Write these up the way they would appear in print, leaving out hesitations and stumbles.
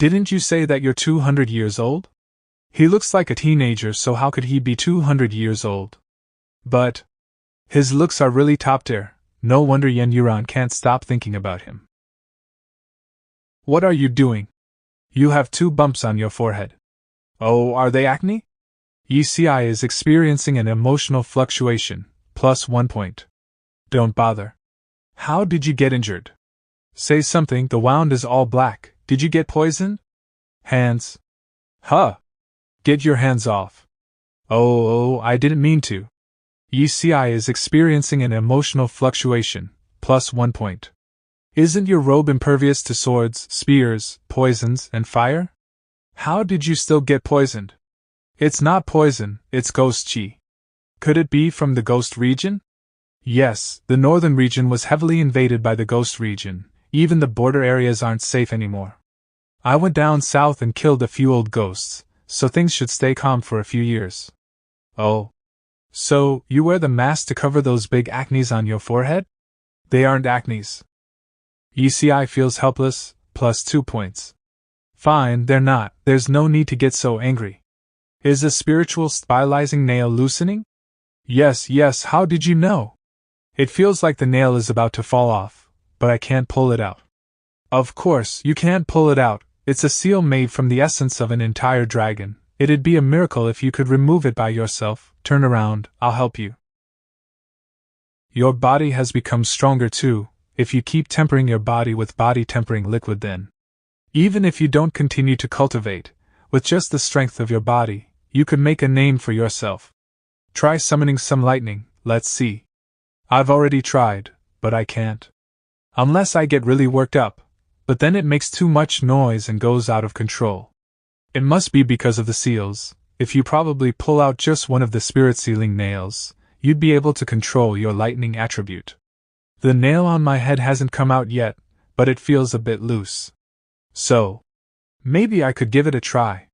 Didn't you say that you're 200 years old? He looks like a teenager, so how could he be 200 years old? But his looks are really top tier. No wonder Yen Yuran can't stop thinking about him. What are you doing? You have 2 bumps on your forehead. Oh, are they acne? ECI is experiencing an emotional fluctuation, +1 point. Don't bother. How did you get injured? Say something, the wound is all black. Did you get poisoned? Hands. Huh. Get your hands off. Oh, I didn't mean to. ECI is experiencing an emotional fluctuation, +1 point. Isn't your robe impervious to swords, spears, poisons, and fire? How did you still get poisoned? It's not poison, it's ghost chi. Could it be from the ghost region? Yes, the northern region was heavily invaded by the ghost region. Even the border areas aren't safe anymore. I went down south and killed a few old ghosts, so things should stay calm for a few years. Oh. So, you wear the mask to cover those big acnes on your forehead? They aren't acnes. ECI feels helpless, +2 points. Fine, they're not, there's no need to get so angry. Is a spiritual stylizing nail loosening? Yes, how did you know? It feels like the nail is about to fall off, but I can't pull it out. Of course, you can't pull it out, it's a seal made from the essence of an entire dragon. It'd be a miracle if you could remove it by yourself. Turn around, I'll help you. Your body has become stronger too, if you keep tempering your body with body tempering liquid then. Even if you don't continue to cultivate, with just the strength of your body, you could make a name for yourself. Try summoning some lightning, let's see. I've already tried, but I can't. Unless I get really worked up, but then it makes too much noise and goes out of control. It must be because of the seals. If you probably pull out just one of the spirit sealing nails, you'd be able to control your lightning attribute. The nail on my head hasn't come out yet, but it feels a bit loose. So, maybe I could give it a try.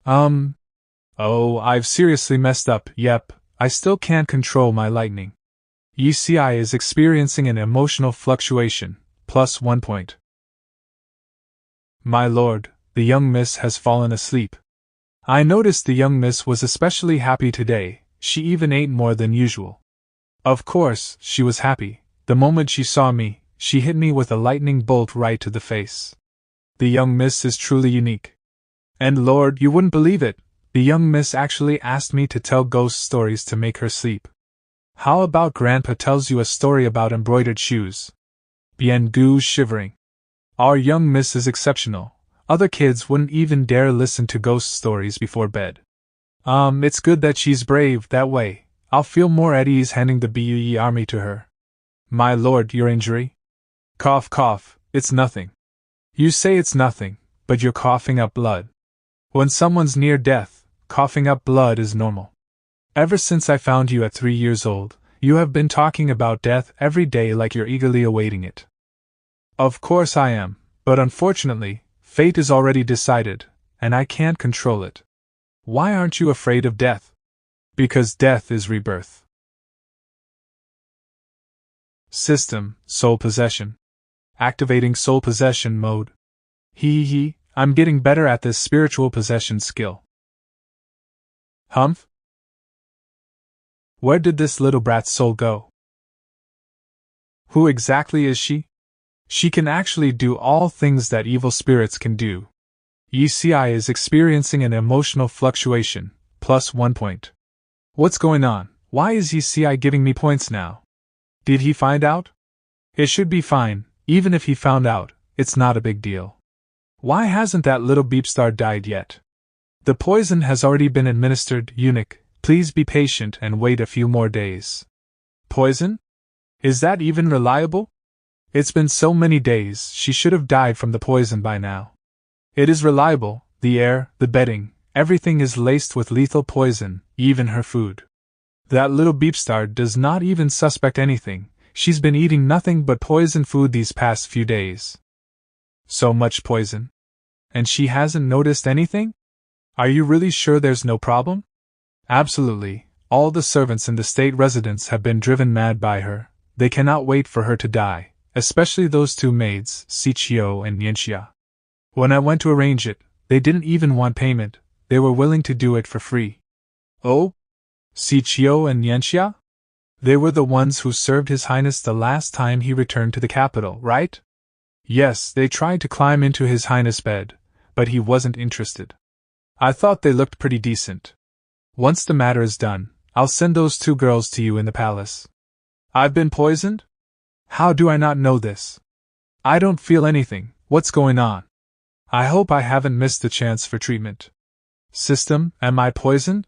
Oh, I've seriously messed up. Yep, I still can't control my lightning. ECI is experiencing an emotional fluctuation, +1 point. My lord, the young miss has fallen asleep. I noticed the young miss was especially happy today, she even ate more than usual. Of course, she was happy. The moment she saw me, she hit me with a lightning bolt right to the face. The young miss is truly unique. And lord, you wouldn't believe it, the young miss actually asked me to tell ghost stories to make her sleep. How about Grandpa tells you a story about embroidered shoes? Bien Gu shivering. Our young miss is exceptional. Other kids wouldn't even dare listen to ghost stories before bed. It's good that she's brave that way. I'll feel more at ease handing the BUE army to her. My lord, your injury? Cough, it's nothing. You say it's nothing, but you're coughing up blood. When someone's near death, coughing up blood is normal. Ever since I found you at 3 years old, you have been talking about death every day like you're eagerly awaiting it. Of course I am, but unfortunately, fate is already decided, and I can't control it. Why aren't you afraid of death? Because death is rebirth. System, soul possession. Activating soul possession mode. I'm getting better at this spiritual possession skill. Humph? Where did this little brat's soul go? Who exactly is she? She can actually do all things that evil spirits can do. ECI is experiencing an emotional fluctuation, +1 point. What's going on? Why is ECI giving me points now? Did he find out? It should be fine, even if he found out, it's not a big deal. Why hasn't that little beep star died yet? The poison has already been administered, eunuch, please be patient and wait a few more days. Poison? Is that even reliable? It's been so many days, she should have died from the poison by now. It is reliable, the air, the bedding, everything is laced with lethal poison, even her food. That little beepstar does not even suspect anything, she's been eating nothing but poison food these past few days. So much poison? And she hasn't noticed anything? Are you really sure there's no problem? Absolutely, all the servants in the state residence have been driven mad by her, they cannot wait for her to die, especially those 2 maids, Sichio and Yenxia. When I went to arrange it, they didn't even want payment, they were willing to do it for free. Oh? Sichio and Yanxia? They were the ones who served His Highness the last time he returned to the capital, right? Yes, they tried to climb into His Highness' bed, but he wasn't interested. I thought they looked pretty decent. Once the matter is done, I'll send those 2 girls to you in the palace. I've been poisoned? How do I not know this? I don't feel anything, what's going on? I hope I haven't missed the chance for treatment. System, am I poisoned?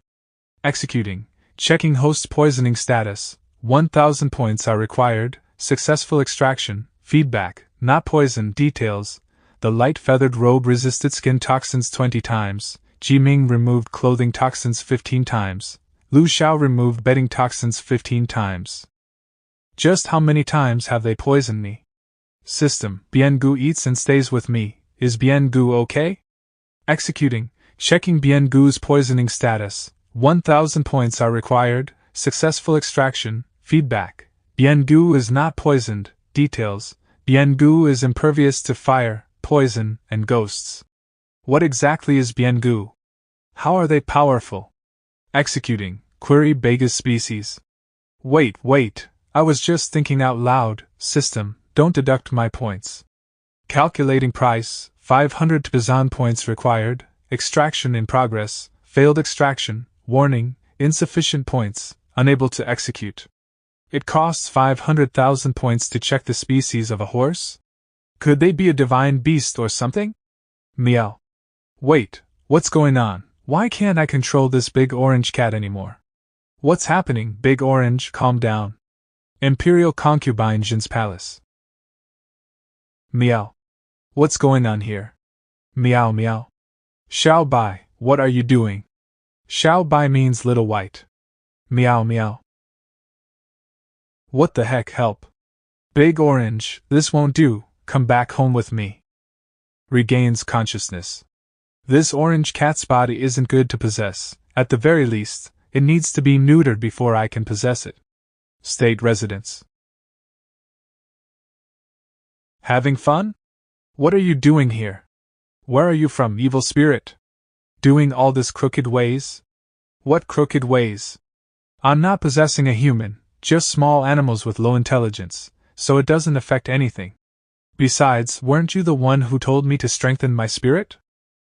Executing, checking host poisoning status, 1000 points are required, successful extraction, feedback, not poison, details, the light feathered robe resisted skin toxins 20 times, Jiming removed clothing toxins 15 times, Lu Xiao removed bedding toxins 15 times. Just how many times have they poisoned me? System, Biengu eats and stays with me, is Biengu okay? Executing, checking Biengu's poisoning status, 1000 points are required, successful extraction, feedback, Biengu is not poisoned, details, Biengu is impervious to fire, poison, and ghosts. What exactly is Biengu? How are they powerful? Executing, query Bega's species. Wait, I was just thinking out loud, system, don't deduct my points. Calculating price, 500 Tbazan points required, extraction in progress, failed extraction, warning, insufficient points, unable to execute. It costs 500,000 points to check the species of a horse? Could they be a divine beast or something? Meow. Wait, what's going on? Why can't I control this big orange cat anymore? What's happening, Big Orange? Calm down. Imperial concubine Jin's palace. Meow. What's going on here? Meow meow. Xiao Bai, what are you doing? Xiao Bai means little white. Meow meow. What the heck, help. Big Orange, this won't do, come back home with me. Regains consciousness. This orange cat's body isn't good to possess, at the very least, it needs to be neutered before I can possess it. State residence. Having fun? What are you doing here? Where are you from, evil spirit? Doing all this crooked ways? What crooked ways? I'm not possessing a human, just small animals with low intelligence, so it doesn't affect anything. Besides, weren't you the one who told me to strengthen my spirit?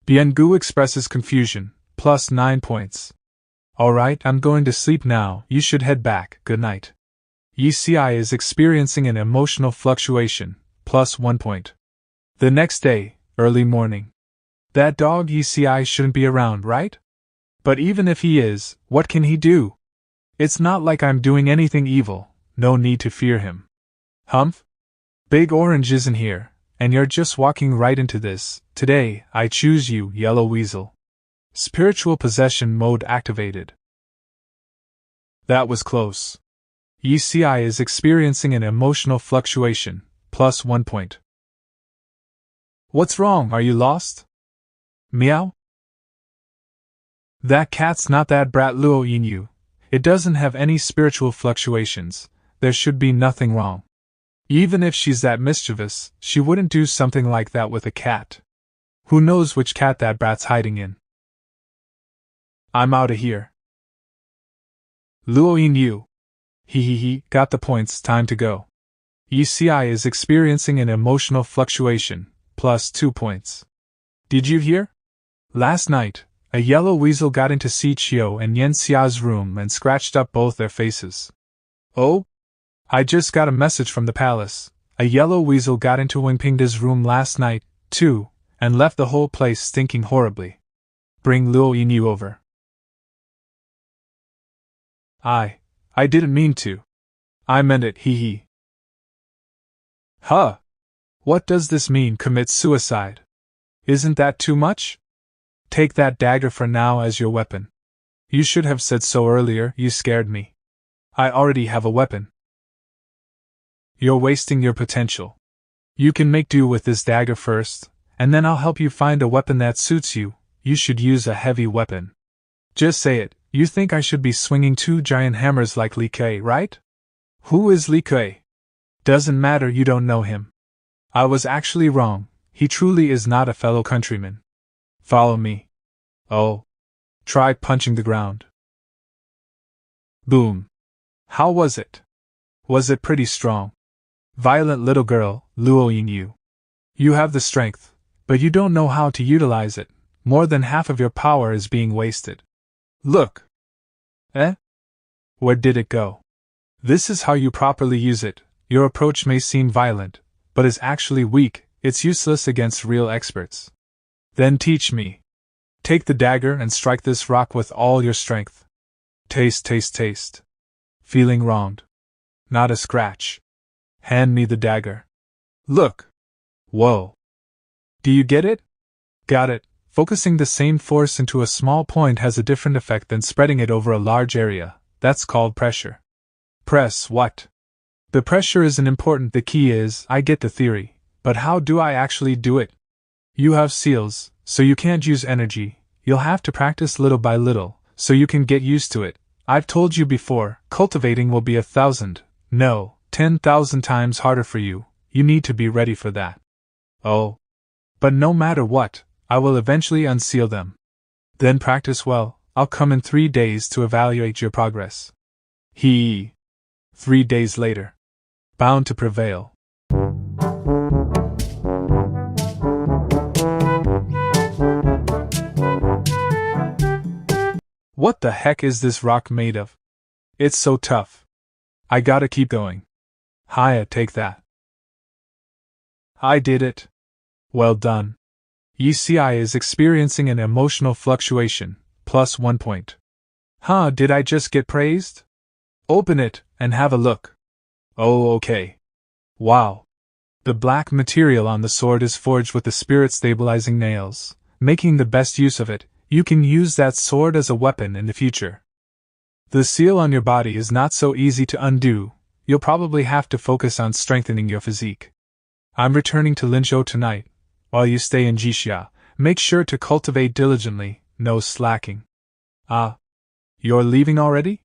Biengu expresses confusion, plus 9 points. Alright, I'm going to sleep now, you should head back, good night. Yi is experiencing an emotional fluctuation, plus 1 point. The next day, early morning. That dog Yi shouldn't be around, right? But even if he is, what can he do? It's not like I'm doing anything evil, no need to fear him. Humph? Big Orange isn't here, and you're just walking right into this. Today, I choose you, Yellow Weasel. Spiritual possession mode activated. That was close. Yi is experiencing an emotional fluctuation, plus 1 point. What's wrong, are you lost? Meow? That cat's not that brat Luo Yinyu. It doesn't have any spiritual fluctuations, there should be nothing wrong. Even if she's that mischievous, she wouldn't do something like that with a cat. Who knows which cat that brat's hiding in? I'm outta here. Luo Yinyu. Got the points, time to go. Yi is experiencing an emotional fluctuation, plus 2 points. Did you hear? Last night, a yellow weasel got into Si Chio and Yen Xia's room and scratched up both their faces. Oh? I just got a message from the palace. A yellow weasel got into Wingpingda's room last night, too, and left the whole place stinking horribly. Bring Luo Yinyu over. I didn't mean to. I meant it, Huh? What does this mean, commit suicide? Isn't that too much? Take that dagger for now as your weapon. You should have said so earlier, you scared me. I already have a weapon. You're wasting your potential. You can make do with this dagger first, and then I'll help you find a weapon that suits you. You should use a heavy weapon. Just say it, you think I should be swinging 2 giant hammers like Li Kei, right? Who is Li Kei? Doesn't matter, you don't know him. I was actually wrong, he truly is not a fellow countryman. Follow me. Oh. Try punching the ground. Boom. How was it? Was it pretty strong? Violent little girl, Luo Yingyu. You have the strength, but you don't know how to utilize it. More than half of your power is being wasted. Look. Eh? Where did it go? This is how you properly use it. Your approach may seem violent, but is actually weak. It's useless against real experts. Then teach me. Take the dagger and strike this rock with all your strength. Taste, taste, taste. Feeling wronged. Not a scratch. Hand me the dagger. Look. Whoa. Do you get it? Got it. Focusing the same force into a small point has a different effect than spreading it over a large area. That's called pressure. Press what? The pressure isn't important, the key is, I get the theory, but how do I actually do it? You have seals, so you can't use energy. You'll have to practice little by little, so you can get used to it. I've told you before, cultivating will be 1,000, no, 10,000 times harder for you. You need to be ready for that. Oh. But no matter what, I will eventually unseal them. Then practice well. I'll come in 3 days to evaluate your progress. 3 days later. Bound to prevail. What the heck is this rock made of? It's so tough. I gotta keep going. Hiya, take that. I did it. Well done. ECI is experiencing an emotional fluctuation, plus 1 point. Huh, did I just get praised? Open it, and have a look. Oh, okay. Wow. The black material on the sword is forged with the spirit-stabilizing nails. Making the best use of it, you can use that sword as a weapon in the future. The seal on your body is not so easy to undo. You'll probably have to focus on strengthening your physique. I'm returning to Linzhou tonight. While you stay in Jixia, make sure to cultivate diligently, no slacking. Ah. You're leaving already?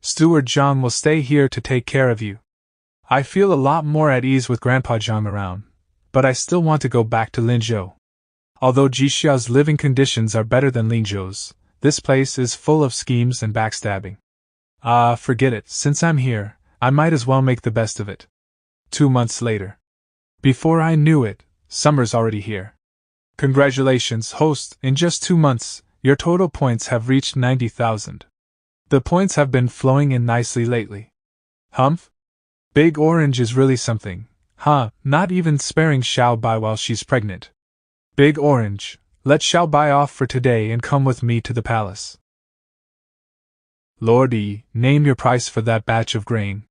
Steward Zhang will stay here to take care of you. I feel a lot more at ease with Grandpa Zhang around, but I still want to go back to Linzhou. Although Jixia's living conditions are better than Linzhou's, this place is full of schemes and backstabbing. Forget it, since I'm here, I might as well make the best of it. 2 months later. Before I knew it, summer's already here. Congratulations, host, in just 2 months, your total points have reached 90,000. The points have been flowing in nicely lately. Humph? Big Orange is really something, huh? Not even sparing Xiao Bai while she's pregnant. Big Orange, let Xiao Bai off for today and come with me to the palace. Lordy, name your price for that batch of grain.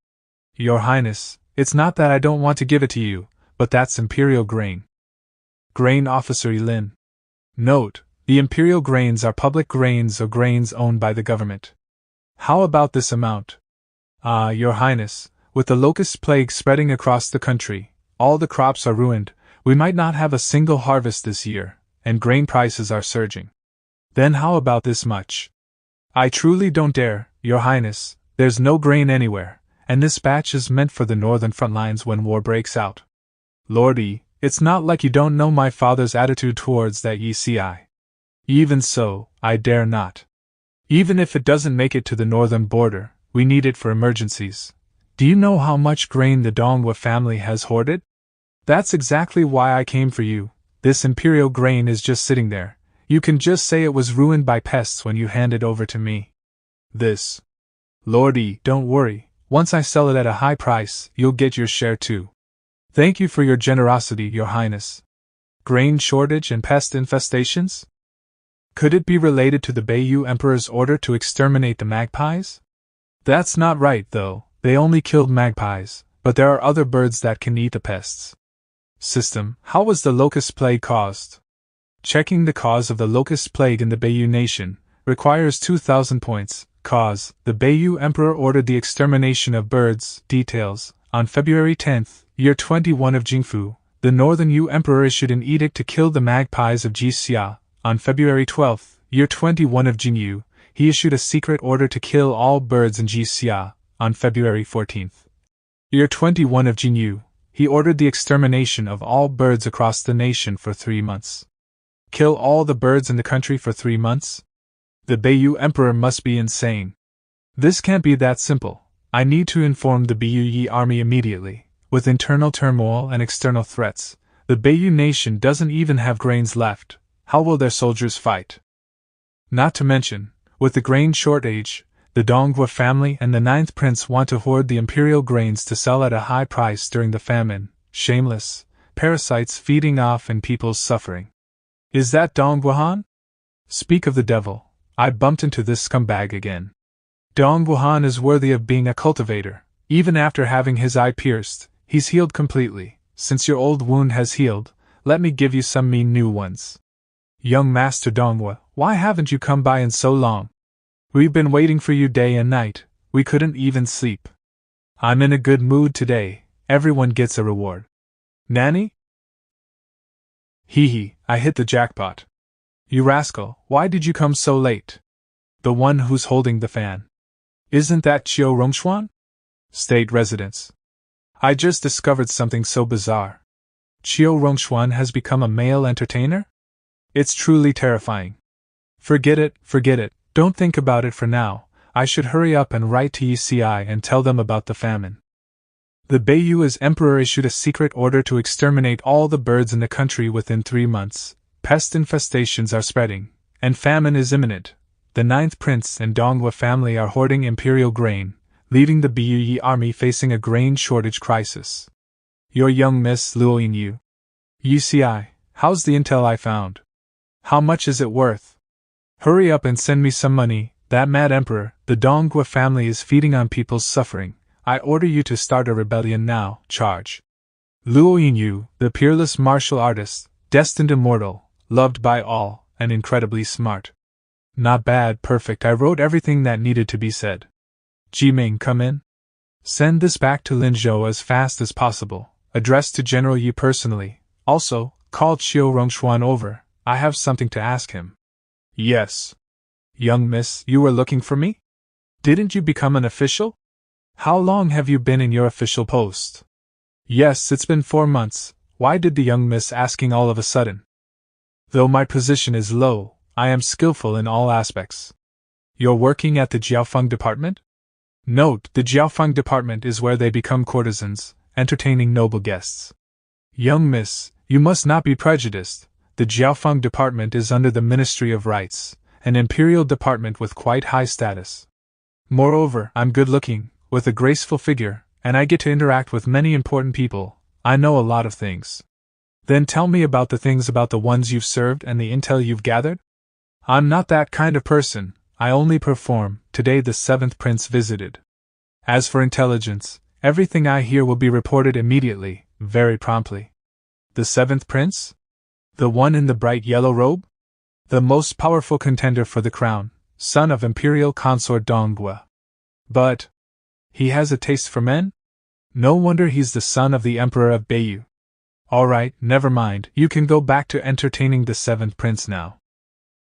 Your Highness, it's not that I don't want to give it to you, but that's imperial grain. Grain Officer Lin. Note, the imperial grains are public grains or grains owned by the government. How about this amount? Your Highness, with the locust plague spreading across the country, all the crops are ruined, we might not have a single harvest this year, and grain prices are surging. Then how about this much? I truly don't dare, Your Highness, there's no grain anywhere, and this batch is meant for the northern front lines when war breaks out. Lordy, it's not like you don't know my father's attitude towards that ECI. Even so, I dare not. Even if it doesn't make it to the northern border, we need it for emergencies. Do you know how much grain the Donghua family has hoarded? That's exactly why I came for you. This imperial grain is just sitting there. You can just say it was ruined by pests when you hand it over to me. This. Lordy, don't worry. Once I sell it at a high price, you'll get your share too. Thank you for your generosity, Your Highness. Grain shortage and pest infestations? Could it be related to the Beiyu Emperor's order to exterminate the magpies? That's not right, though. They only killed magpies, but there are other birds that can eat the pests. System, how was the locust plague caused? Checking the cause of the locust plague in the Beiyu nation requires 2,000 points. Cause, the Beiyu Emperor ordered the extermination of birds. Details, on February 10th, year 21 of Jingfu, the Northern Yu Emperor issued an edict to kill the magpies of Jixia. On February 12th, year 21 of Jingyu, he issued a secret order to kill all birds in Jixia. On February 14th, year 21 of Jingyu, he ordered the extermination of all birds across the nation for 3 months. Kill all the birds in the country for 3 months? The Beiyu Emperor must be insane. This can't be that simple. I need to inform the Beiyu army immediately. With internal turmoil and external threats, the Beiyu nation doesn't even have grains left. How will their soldiers fight? Not to mention, with the grain shortage, the Donghua family and the 9th prince want to hoard the imperial grains to sell at a high price during the famine. Shameless parasites feeding off and people's suffering. Is that Donghuahan? Speak of the devil, I bumped into this scumbag again. Donghuahan is worthy of being a cultivator. Even after having his eye pierced, he's healed completely. Since your old wound has healed, let me give you some new ones. Young Master Donghua, why haven't you come by in so long? We've been waiting for you day and night, we couldn't even sleep. I'm in a good mood today, everyone gets a reward. Nanny? Hee hee, I hit the jackpot. You rascal, why did you come so late? The one who's holding the fan. Isn't that Chiu Rongshuan? State residence. I just discovered something so bizarre. Chiu Rongshuan has become a male entertainer? It's truly terrifying. Forget it, don't think about it for now. I should hurry up and write to ECI and tell them about the famine. The Beiyu's emperor issued a secret order to exterminate all the birds in the country within 3 months. Pest infestations are spreading, and famine is imminent. The 9th prince and Donghua family are hoarding imperial grain, leaving the Beiyu army facing a grain shortage crisis. Your young Miss Luo Yingyu. ECI, how's the intel I found? How much is it worth? Hurry up and send me some money. That mad emperor, the Donghua family, is feeding on people's suffering. I order you to start a rebellion now. Charge. Luo Yingyu, the peerless martial artist, destined immortal, loved by all, and incredibly smart. Not bad, perfect. I wrote everything that needed to be said. Jiming, come in. Send this back to Linzhou as fast as possible. Addressed to General Yi personally. Also, call Chiu Rongshuan over. I have something to ask him. Yes. Young miss, you were looking for me? Didn't you become an official? How long have you been in your official post? Yes, it's been 4 months. Why did the young miss asking all of a sudden? Though my position is low, I am skillful in all aspects. You're working at the Jiaofeng department? Note, the Jiaofeng department is where they become courtesans, entertaining noble guests. Young miss, you must not be prejudiced. The Jiaofeng department is under the Ministry of Rights, an imperial department with quite high status. Moreover, I'm good-looking, with a graceful figure, and I get to interact with many important people. I know a lot of things. Then tell me about the things about the ones you've served and the intel you've gathered? I'm not that kind of person, I only perform. Today the 7th prince visited. As for intelligence, everything I hear will be reported immediately, very promptly. The 7th prince? The one in the bright yellow robe? The most powerful contender for the crown, son of imperial consort Donghua. But he has a taste for men? No wonder he's the son of the emperor of Beiyu. Alright, never mind, you can go back to entertaining the 7th prince now.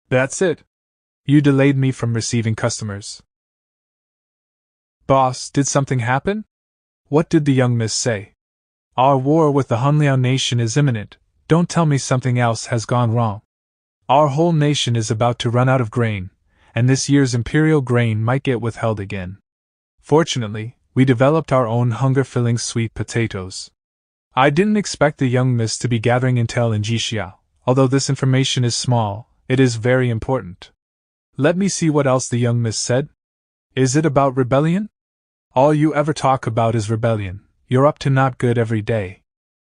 That's it. You delayed me from receiving customers. Boss, did something happen? What did the young miss say? Our war with the Hunliao nation is imminent. Don't tell me something else has gone wrong. Our whole nation is about to run out of grain, and this year's imperial grain might get withheld again. Fortunately, we developed our own hunger-filling sweet potatoes. I didn't expect the young miss to be gathering intel in Jixia. Although this information is small, it is very important. Let me see what else the young miss said. Is it about rebellion? All you ever talk about is rebellion. You're up to not good every day.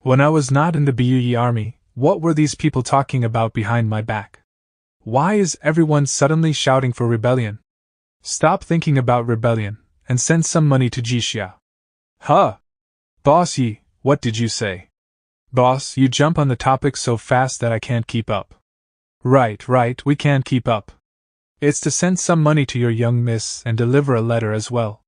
When I was not in the Beiyu army, what were these people talking about behind my back? Why is everyone suddenly shouting for rebellion? Stop thinking about rebellion, and send some money to Jixia. Huh? Boss Yi, what did you say? Boss, you jump on the topic so fast that I can't keep up. Right, we can't keep up. It's to send some money to your young miss and deliver a letter as well.